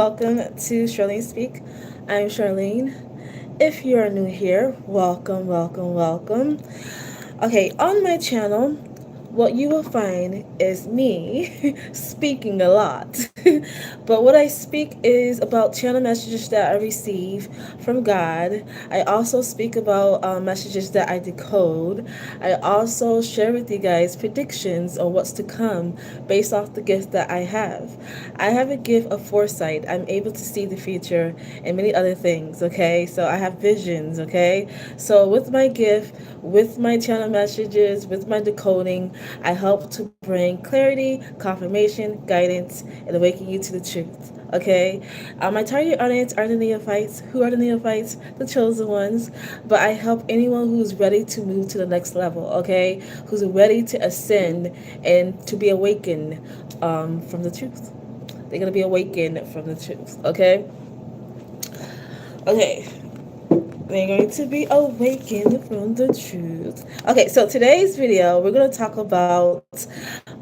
welcome to Charlene Speak. I'm Charlene. If you are new here, welcome, welcome, welcome. Okay, on my channel, what you will find is me speaking a lot. But what I speak is about channel messages that I receive from God. I also speak about messages that I decode. I also share with you guys predictions on what's to come based off the gift that I have. I have a gift of foresight. I'm able to see the future and many other things, okay? So I have visions, okay? So with my gift, with my channel messages, with my decoding, I help to bring clarity, confirmation, guidance, and awaken you to the truth. Okay, my target audience are the neophytes. Who are the neophytes? The chosen ones. But I help anyone who's ready to move to the next level. Okay, who's ready to ascend and to be awakened from the truth. They're gonna be awakened from the truth. Okay. Okay, they're going to be awakened from the truth. Okay, so today's video, we're going to talk about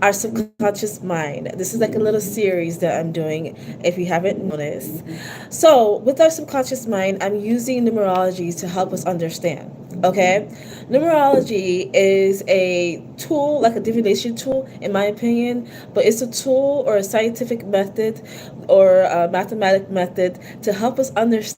our subconscious mind. This is like a little series that I'm doing, if you haven't noticed. So, with our subconscious mind, I'm using numerology to help us understand. Okay, numerology is a tool, like a divination tool, in my opinion, but it's a tool or a scientific method or a mathematic method to help us understand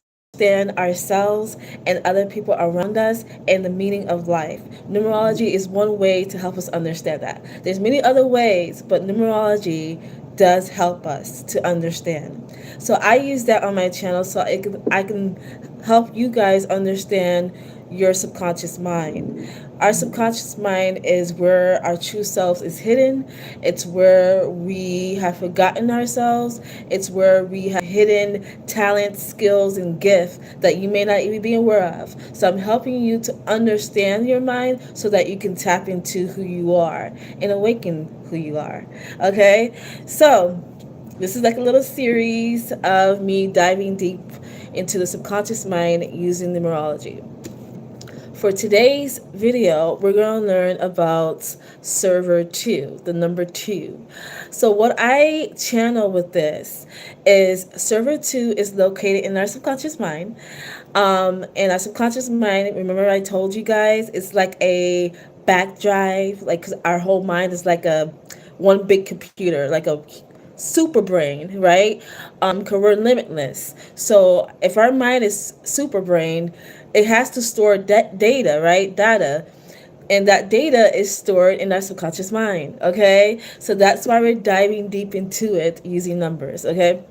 ourselves and other people around us and the meaning of life. Numerology is one way to help us understand that. There's many other ways, but numerology does help us to understand. So I use that on my channel so I can help you guys understand your subconscious mind. Our subconscious mind is where our true self is hidden. It's where we have forgotten ourselves. It's where we have hidden talents, skills, and gifts that you may not even be aware of. So I'm helping you to understand your mind so that you can tap into who you are and awaken who you are. Okay? So this is like a little series of me diving deep into the subconscious mind using numerology. For today's video, we're going to learn about server 2, the number 2. So what I channel with this is server 2 is located in our subconscious mind. And our subconscious mind, remember I told you guys, it's like a back drive, like 'cause our whole mind is like a one big computer, like a super brain, right? Because we're limitless. So if our mind is super brain, it has to store data, right? Data. And that data is stored in our subconscious mind, okay? So that's why we're diving deep into it using numbers, okay?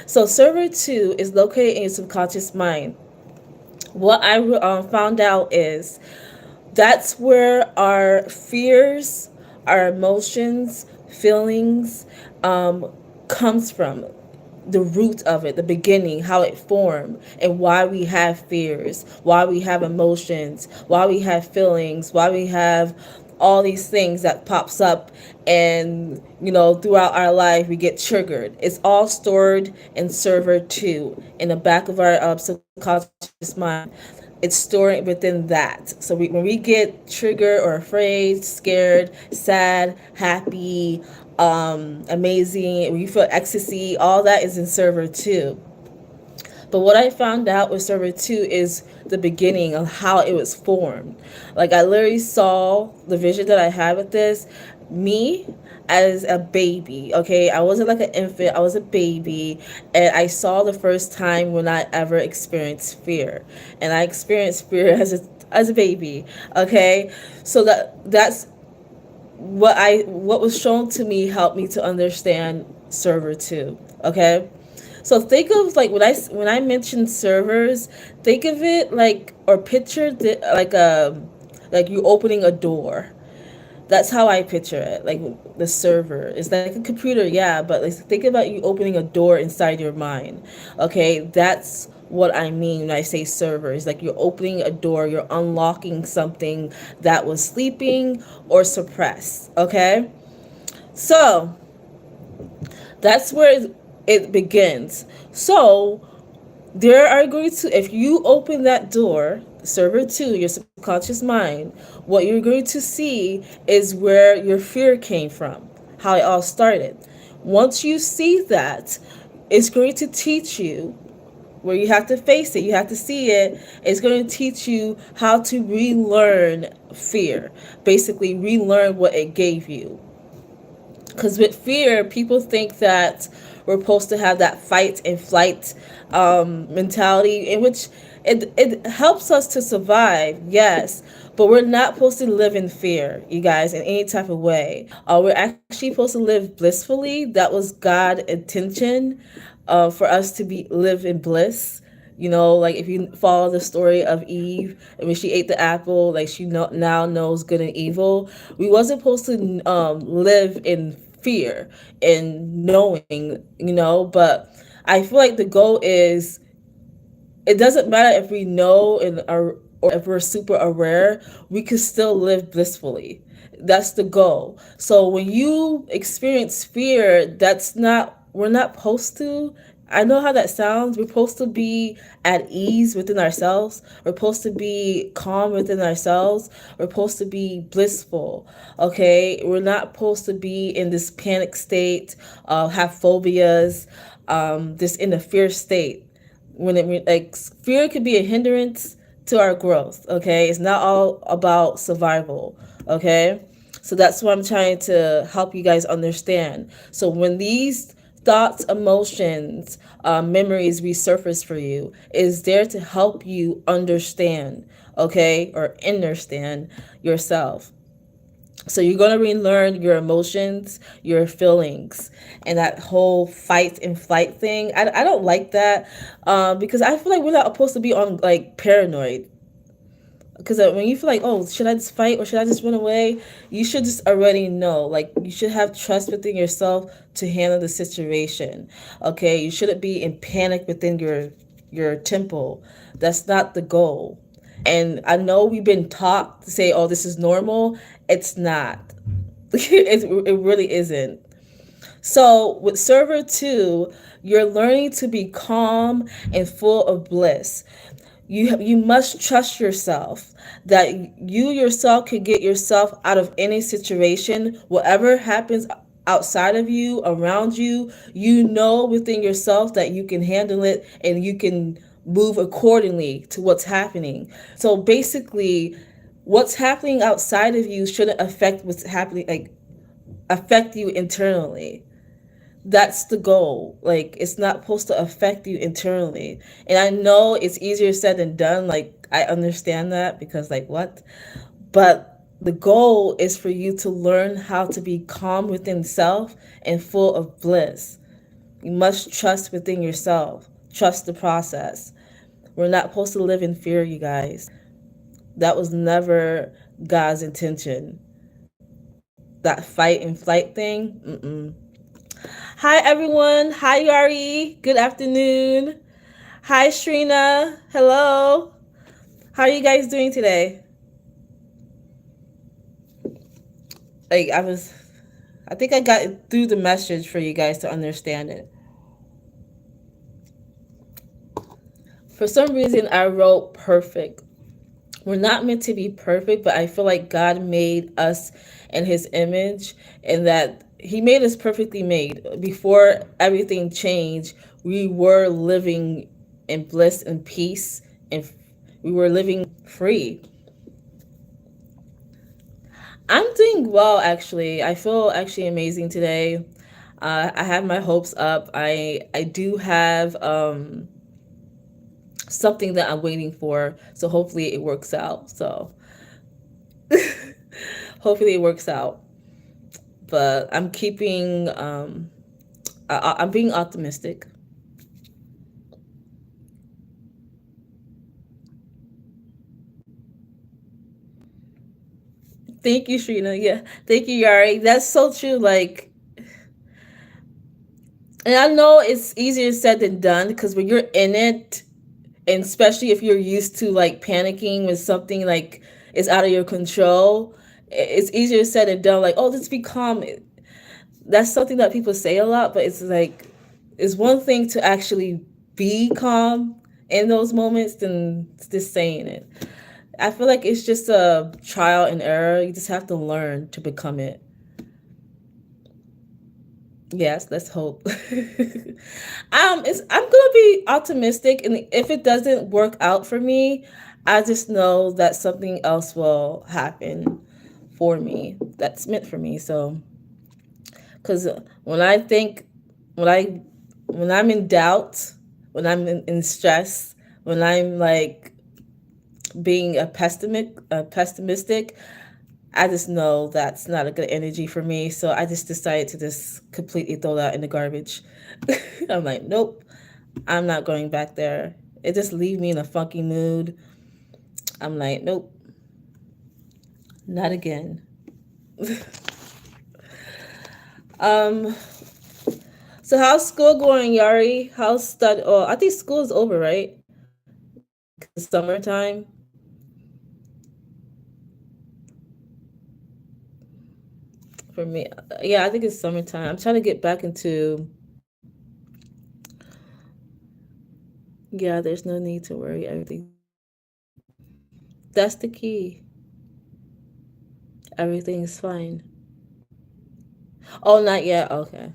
So server 2 is located in your subconscious mind. What I found out is that's where our fears, our emotions, feelings comes from, the root of it, the beginning, how it formed, and why we have fears, why we have emotions, why we have feelings, why we have all these things that pops up, and throughout our life we get triggered. It's all stored in server 2 in the back of our subconscious mind. It's stored within that. So when we get triggered or afraid, scared, sad, happy, amazing, when you feel ecstasy, all that is in server 2. But what I found out with server 2 is the beginning of how it was formed. Like I literally saw the vision that I had with this, me as a baby, okay? I wasn't like an infant, I was a baby, and I saw the first time when I ever experienced fear. And I experienced fear as a baby, okay? So that's what was shown to me helped me to understand server 2, okay? So think of like when I mention servers, think of it like, or picture like you opening a door. That's how I picture it. Like the server is like a computer, yeah, but like think about you opening a door inside your mind. Okay, that's what I mean when I say server. It's like you're opening a door, you're unlocking something that was sleeping or suppressed. Okay, so that's where it begins. So there are going to, if you open that door, server 2, your subconscious mind, what you're going to see is where your fear came from, how it all started. Once you see that, it's going to teach you where you have to face it, you have to see it. It's going to teach you how to relearn fear, basically, relearn what it gave you. Because with fear, people think that we're supposed to have that fight and flight mentality, in which it helps us to survive, yes, but we're not supposed to live in fear, you guys, in any type of way. We're actually supposed to live blissfully. That was God's intention, for us to be live in bliss. You know, like if you follow the story of Eve, and when she ate the apple, like she now knows good and evil. We wasn't supposed to live in fear and knowing, but I feel like the goal is, it doesn't matter if we know and are, or if we're super aware, we can still live blissfully. That's the goal. So when you experience fear, that's not, we're not supposed to, I know how that sounds. We're supposed to be at ease within ourselves. We're supposed to be calm within ourselves. We're supposed to be blissful. Okay? We're not supposed to be in this panic state, have phobias, this in a fear state. When it, like, fear could be a hindrance to our growth. Okay? It's not all about survival. Okay? So that's what I'm trying to help you guys understand. So when these thoughts, emotions, memories resurface for you, is there to help you understand, okay, or understand yourself. So you're going to relearn your emotions, your feelings, and that whole fight and flight thing. I don't like that, because I feel like we're not supposed to be on like paranoid. Because when you feel like, oh, should I just fight or should I just run away, you should just already know. Like, you should have trust within yourself to handle the situation. Okay, you shouldn't be in panic within your temple. That's not the goal. And I know we've been taught to say, oh, this is normal. It's not. It really isn't. So with server 2, you're learning to be calm and full of bliss. You must trust yourself, that you yourself can get yourself out of any situation. Whatever happens outside of you, around you, you know within yourself that you can handle it and you can move accordingly to what's happening. So basically, what's happening outside of you shouldn't affect what's happening, like affect you internally. That's the goal. Like, it's not supposed to affect you internally. And I know it's easier said than done. Like, I understand that, because like, what? But the goal is for you to learn how to be calm within self and full of bliss. You must trust within yourself. Trust the process. We're not supposed to live in fear, you guys. That was never God's intention. That fight and flight thing, mm-mm. Hi, everyone. Hi, Yari. Good afternoon. Hi, Shrina. Hello. How are you guys doing today? Like, I think I got through the message for you guys to understand it. For some reason, I wrote perfect. We're not meant to be perfect, but I feel like God made us in his image, and that he made us perfectly made. Before everything changed, we were living in bliss and peace, and we were living free. I'm doing well, actually. I feel actually amazing today. I have my hopes up. I do have something that I'm waiting for, so hopefully it works out. So hopefully it works out. But I'm keeping I'm being optimistic. Thank you, Shrina. Yeah, thank you, Yari. That's so true. Like, and I know it's easier said than done, because when you're in it, and especially if you're used to like panicking when something like is out of your control, it's easier said than done. Like, oh, just be calm. That's something that people say a lot, but it's like, it's one thing to actually be calm in those moments than just saying it. I feel like it's just a trial and error. You just have to learn to become it. Yes, let's hope. I'm gonna be optimistic, and if it doesn't work out for me, I just know that something else will happen for me that's meant for me. So, because when I think, when I, when I'm in doubt, when I'm in stress, when I'm like being pessimistic, I just know that's not a good energy for me. So I just decided to just completely throw that in the garbage. I'm like, nope, I'm not going back there. It just leave me in a funky mood. I'm like, nope, not again. Um, so how's school going, Yari? How's stud? Oh, I think school's over, right? Cause it's summertime for me. Yeah, I think it's summertime. I'm trying to get back into. Yeah, there's no need to worry. Everything's fine. That's the key. Everything's fine. Oh, not yet. Okay.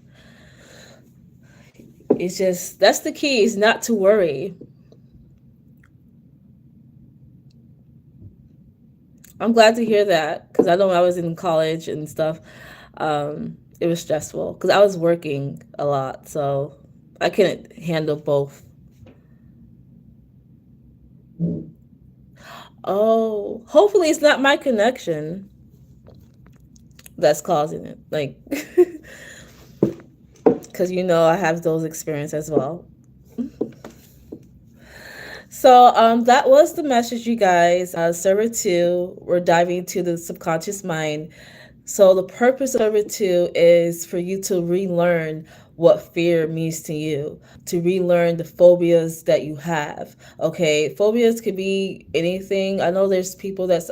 It's just that's the key is not to worry. I'm glad to hear that because I know when I was in college and stuff, it was stressful because I was working a lot, so I couldn't handle both. Oh, hopefully it's not my connection that's causing it. Like, because I have those experiences as well. So that was the message, you guys. Server 2, we're diving into the subconscious mind. So the purpose of Server 2 is for you to relearn what fear means to you, to relearn the phobias that you have. Okay, phobias could be anything. I know there's people that's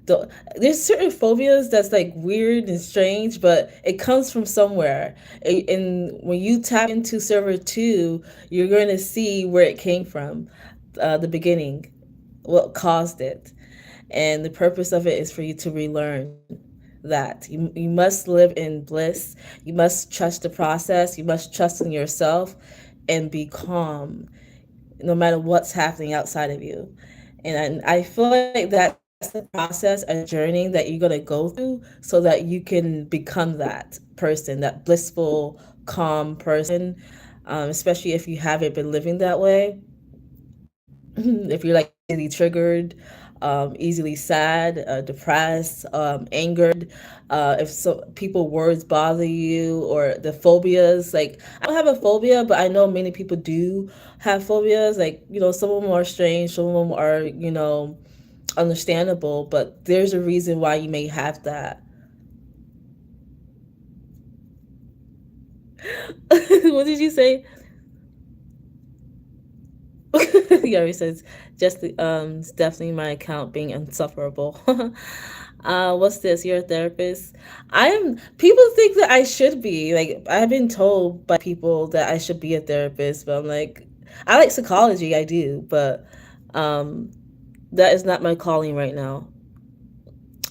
the, there's certain phobias that's like weird and strange, but it comes from somewhere. And when you tap into server 2, you're going to see where it came from, the beginning, what caused it. And the purpose of it is for you to relearn that. You must live in bliss. You must trust the process. You must trust in yourself and be calm no matter what's happening outside of you. And I feel like that's the process, a journey that you're going to go through so that you can become that person, that blissful, calm person, especially if you haven't been living that way. If you're like easily triggered, easily sad, depressed, angered, if so, people words bother you or the phobias. Like I don't have a phobia, but I know many people do have phobias. Like some of them are strange, some of them are understandable, but there's a reason why you may have that. What did you say? Yuri says, just it's definitely my account being insufferable. What's this? You're a therapist? I am. People think that I should be. Like, I've been told by people that I should be a therapist, but I'm like, I like psychology, I do, but um, that is not my calling right now.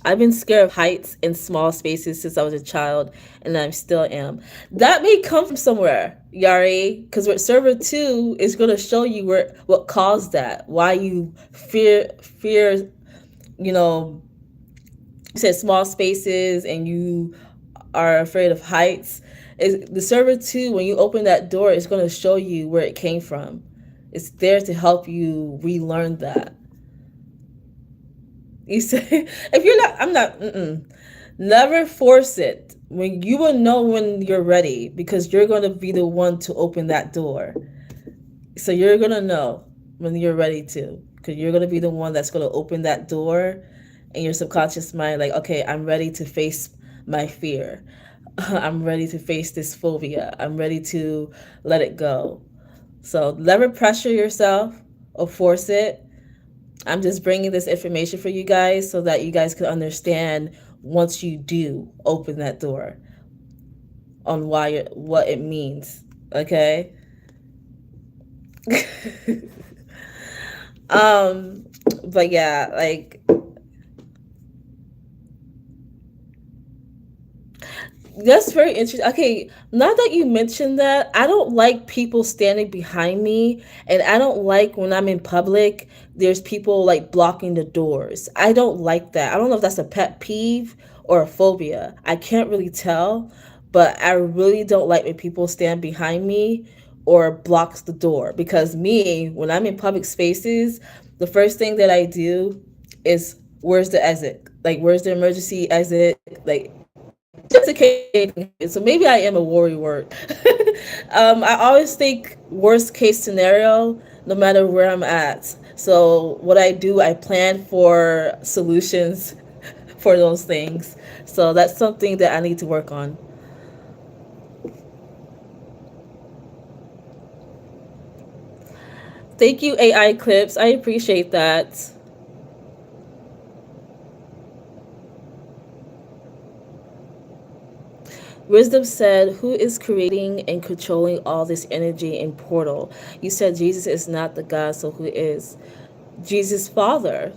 I've been scared of heights and small spaces since I was a child, and I still am. That may come from somewhere, Yari, because what server 2 is going to show you what caused that, why you fear, you know, you said small spaces and you are afraid of heights. The server 2, when you open that door, it's going to show you where it came from. It's there to help you relearn that. You say, if you're not, I'm not, never force it. When you will know when you're ready because you're going to be the one to open that door. So you're going to know when you're ready to because you're going to be the one that's going to open that door in your subconscious mind. Like, okay, I'm ready to face my fear. I'm ready to face this phobia. I'm ready to let it go. So never pressure yourself or force it. I'm just bringing this information for you guys so that you guys can understand once you do open that door on what it means. Okay. um, but yeah, like That's very interesting. Okay, now that you mentioned that, I don't like people standing behind me, and I don't like when I'm in public, there's people like blocking the doors. I don't like that. I don't know if that's a pet peeve or a phobia. I can't really tell, but I really don't like when people stand behind me or blocks the door, because me, when I'm in public spaces, the first thing that I do is, where's the exit? Like, where's the emergency exit? Like, just in case anything happens. So maybe I am a worry word. I always think worst case scenario, no matter where I'm at. So what I do, I plan for solutions for those things. So that's something that I need to work on. Thank you, AI Clips. I appreciate that. Wisdom said, who is creating and controlling all this energy in portal? You said Jesus is not the God, so who is? Jesus' Father,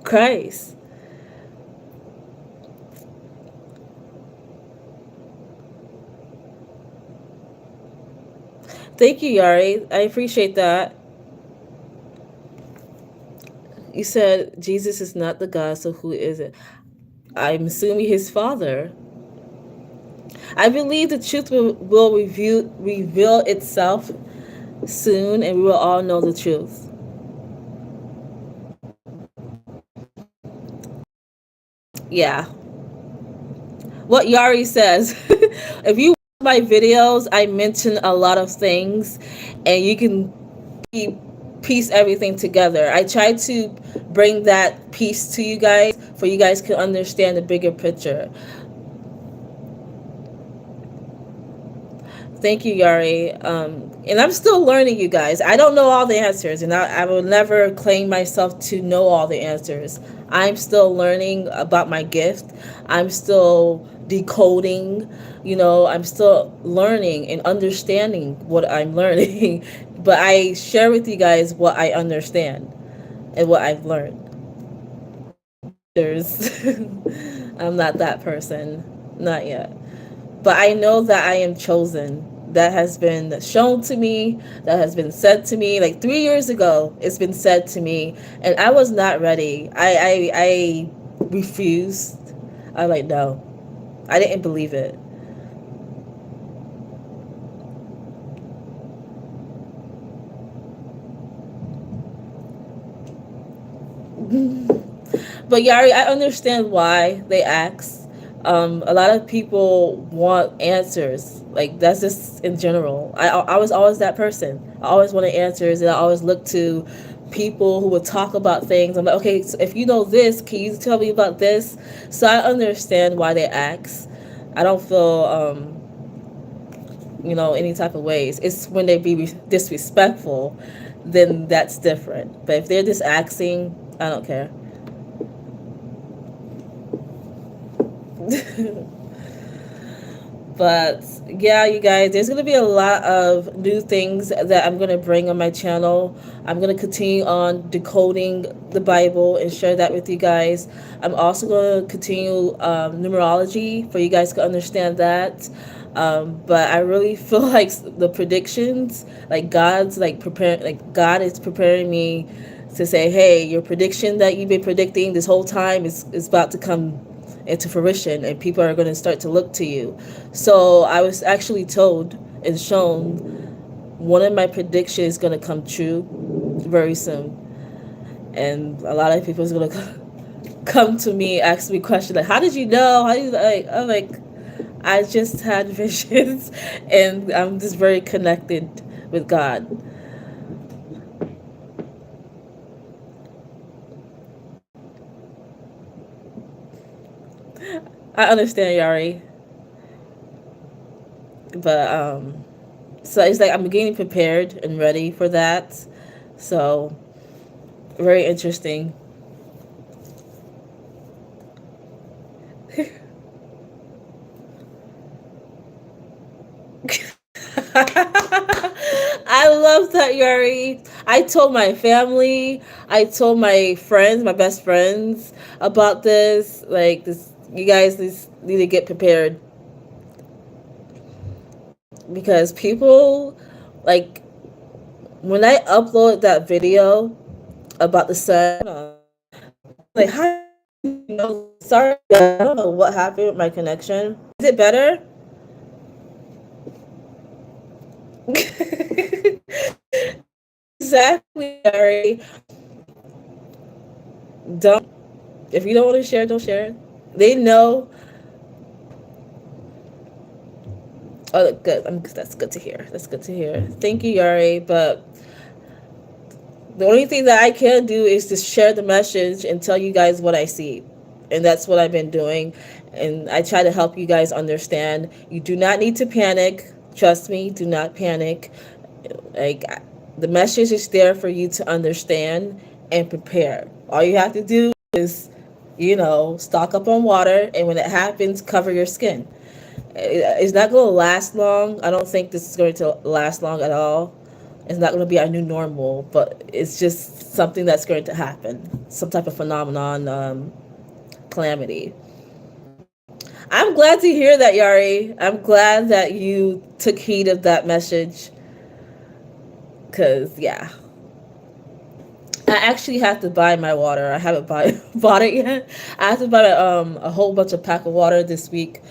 Christ. Thank you, Yari. I appreciate that. You said Jesus is not the God, so who is it? I'm assuming his Father. I believe the truth will reveal itself soon, and we will all know the truth. Yeah. What Yari says. If you watch my videos, I mention a lot of things, and you can piece everything together. I try to bring that piece to you guys for you guys to understand the bigger picture. Thank you, Yari. And I'm still learning, you guys. I don't know all the answers, and I will never claim myself to know all the answers. I'm still learning about my gift. I'm still decoding. I'm still learning and understanding what I'm learning. But I share with you guys what I understand and what I've learned. There's, I'm not that person. Not yet. But I know that I am chosen. That has been shown to me, that has been said to me. Like 3 years ago, it's been said to me, and I was not ready. I refused. I like, no. I didn't believe it. But Yari, I understand why they ask. A lot of people want answers. Like, that's just in general. I was always that person. I always wanted answers, and I always looked to people who would talk about things. I'm like, okay, so if you know this, can you tell me about this? So I understand why they ask. I don't feel any type of ways. It's when they be disrespectful, then that's different. But if they're just asking, I don't care. But yeah, you guys, there's going to be a lot of new things that I'm going to bring on my channel. I'm going to continue on decoding the Bible and share that with you guys. I'm also going to continue numerology for you guys to understand that. But I really feel like the predictions, like God's like preparing, like God is preparing me to say, hey, your prediction that you've been predicting this whole time is about to come into fruition, and people are going to start to look to you. So I was actually told and shown one of my predictions is going to come true very soon, and a lot of people is going to come to me, ask me questions like, how did you know? How do you like? I'm like, I just had visions, and I'm just very connected with God. I understand, Yari, but so it's like I'm getting prepared and ready for that. So very interesting. I love that, Yuri. I told my family, I told my friends, my best friends about this. Like this, You guys need to get prepared because people like when I upload that video about the sun, like how you know? Sorry, I don't know what happened with my connection. Is it better? Exactly, Ari. Don't if you don't want to share, don't share. They know. Oh, good. That's good to hear. That's good to hear. Thank you, Yari. But the only thing that I can do is to share the message and tell you guys what I see. And that's what I've been doing. And I try to help you guys understand. You do not need to panic. Trust me, do not panic. Like, the message is there for you to understand and prepare. All you have to do is, stock up on water. And when it happens, cover your skin. It's not going to last long. I don't think this is going to last long at all. It's not going to be our new normal, but it's just something that's going to happen. Some type of phenomenon, calamity. I'm glad to hear that, Yari. I'm glad that you took heed of that message. Because, yeah. I actually have to buy my water. I haven't bought it yet. I have to buy a whole bunch of pack of water this week.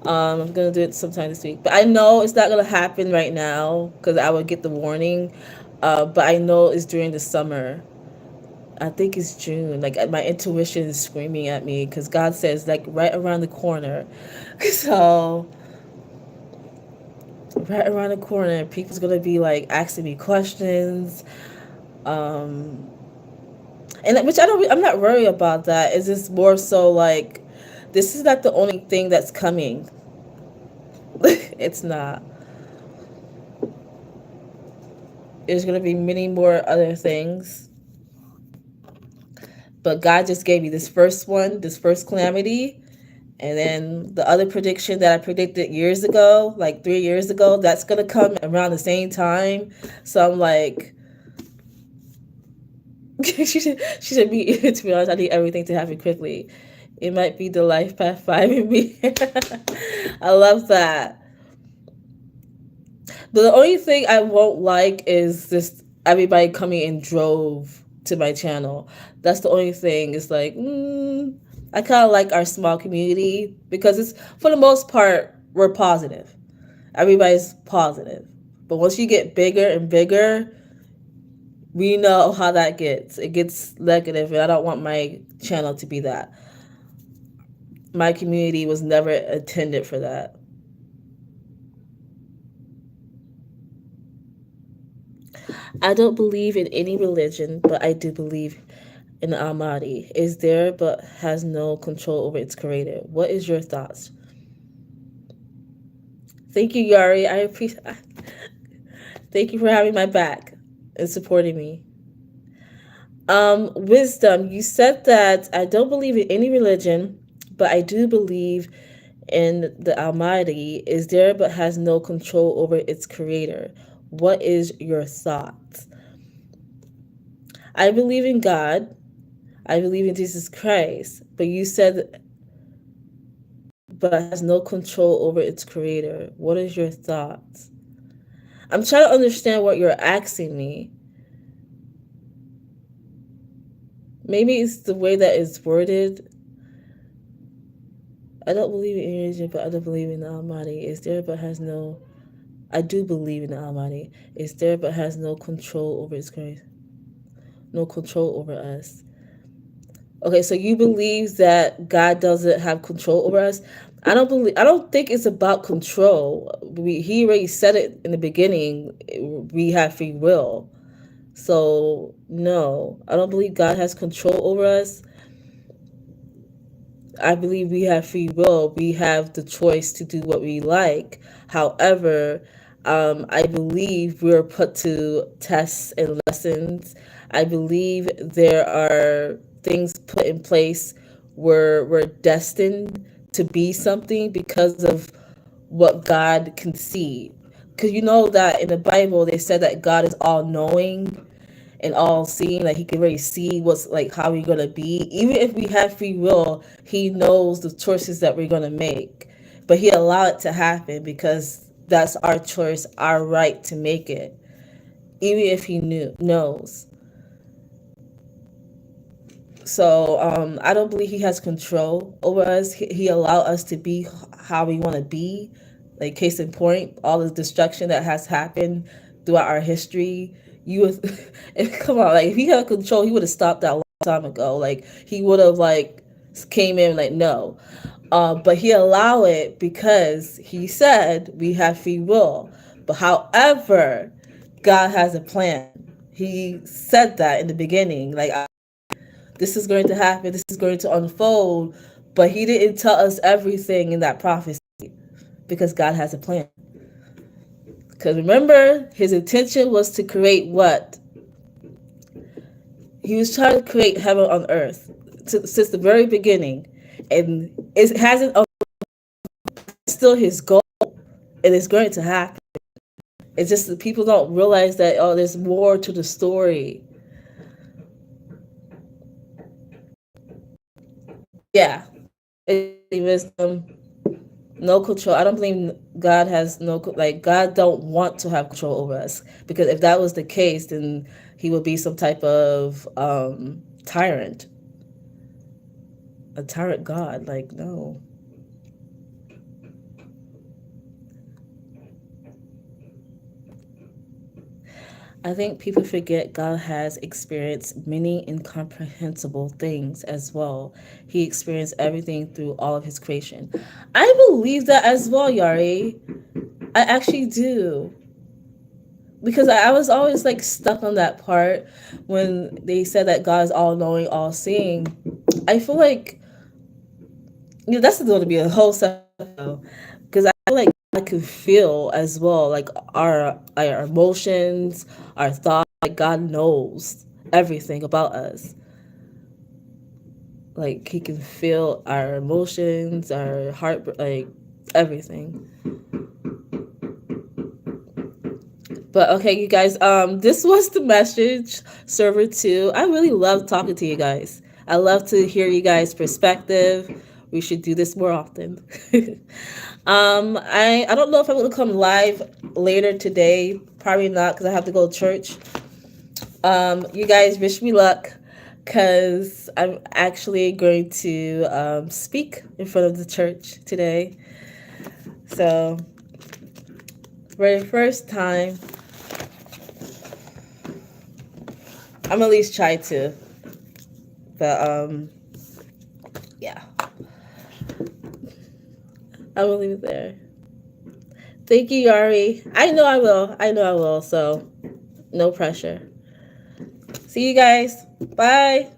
I'm gonna do it sometime this week, but I know it's not gonna happen right now because I would get the warning. But I know it's during the summer. I think it's June. Like my intuition is screaming at me because God says like right around the corner. So right around the corner, people's gonna be like asking me questions. Um, and which I'm not worried about that. It's just more so like this is not the only thing that's coming. It's not. There's going to be many more other things. But God just gave me this first one, this first calamity. And then the other prediction that I predicted years ago, like 3 years ago, that's going to come around the same time. So I'm like, she should be, to be honest, I need everything to happen quickly. It might be the life path 5 in me. I love that. But the only thing I won't like is this everybody coming in drove to my channel. That's the only thing. It's like, I kind of like our small community because it's, for the most part, we're positive. Everybody's positive. But once you get bigger and bigger, we know how that gets. It gets negative, and I don't want my channel to be that. My community was never intended for that. I don't believe in any religion, but I do believe in the Almighty. Is there but has no control over its creator. What is your thoughts? Thank you, Yari. I appreciate. Thank you for having my back and supporting me. Wisdom. You said that I don't believe in any religion, but I do believe in the Almighty. Is there but has no control over its creator. What is your thoughts? I believe in God. I believe in Jesus Christ. But you said, but has no control over its creator. What is your thoughts? I'm trying to understand what you're asking me. Maybe it's the way that it's worded. I don't believe in religion, but I don't believe in the Almighty. Is there but has no... I do believe in the Almighty. Is there but has no control over its creator. No control over us. Okay, so you believe that God doesn't have control over us. I don't think it's about control. He already said it in the beginning. We have free will. So no, I don't believe God has control over us. I believe we have free will. We have the choice to do what we like. However, I believe we're put to tests and lessons. I believe there are things put in place where we're destined to be something because of what God can see. Because you know that in the Bible, they said that God is all knowing. and all seeing, like he can already see what's like how we're gonna be. Even if we have free will, he knows the choices that we're gonna make. But he allowed it to happen because that's our choice, our right to make it. Even if he knows. So I don't believe he has control over us. He allowed us to be how we want to be. Like case in point, all the destruction that has happened throughout our history. You would, if, come on, like if he had control, he would have stopped that a long time ago. Like he would have like came in like no, but he allowed it because he said we have free will. But however, God has a plan. He said that in the beginning. Like this is going to happen, this is going to unfold, but he didn't tell us everything in that prophecy because God has a plan. Because remember, his intention was to create what? He was trying to create heaven on earth since the very beginning. And it hasn't, still his goal, and it's going to happen. It's just that people don't realize that, oh, there's more to the story. Yeah. Wisdom, no control. I don't believe God has no, like God don't want to have control over us, because if that was the case, then he would be some type of tyrant, a tyrant God. Like no. I think people forget God has experienced many incomprehensible things as well. He experienced everything through all of his creation. I believe that as well, Yari. I actually do. Because I was always like stuck on that part when they said that God is all knowing, all seeing. I feel like, that's going to be a whole separate, because I feel like I could feel as well, like our emotions, our thoughts. Like God knows everything about us. Like he can feel our emotions, our heart, like everything. But okay, you guys, this was the message server 2. I really love talking to you guys. I love to hear you guys' perspective. We should do this more often. I don't know if I'm gonna come live later today. Probably not, because I have to go to church. You guys wish me luck, because I'm actually going to speak in front of the church today. So for the first time, I'm at least try to. But yeah. I will leave it there. Thank you, Yari. I know I will. I know I will. So no pressure. See you guys. Bye.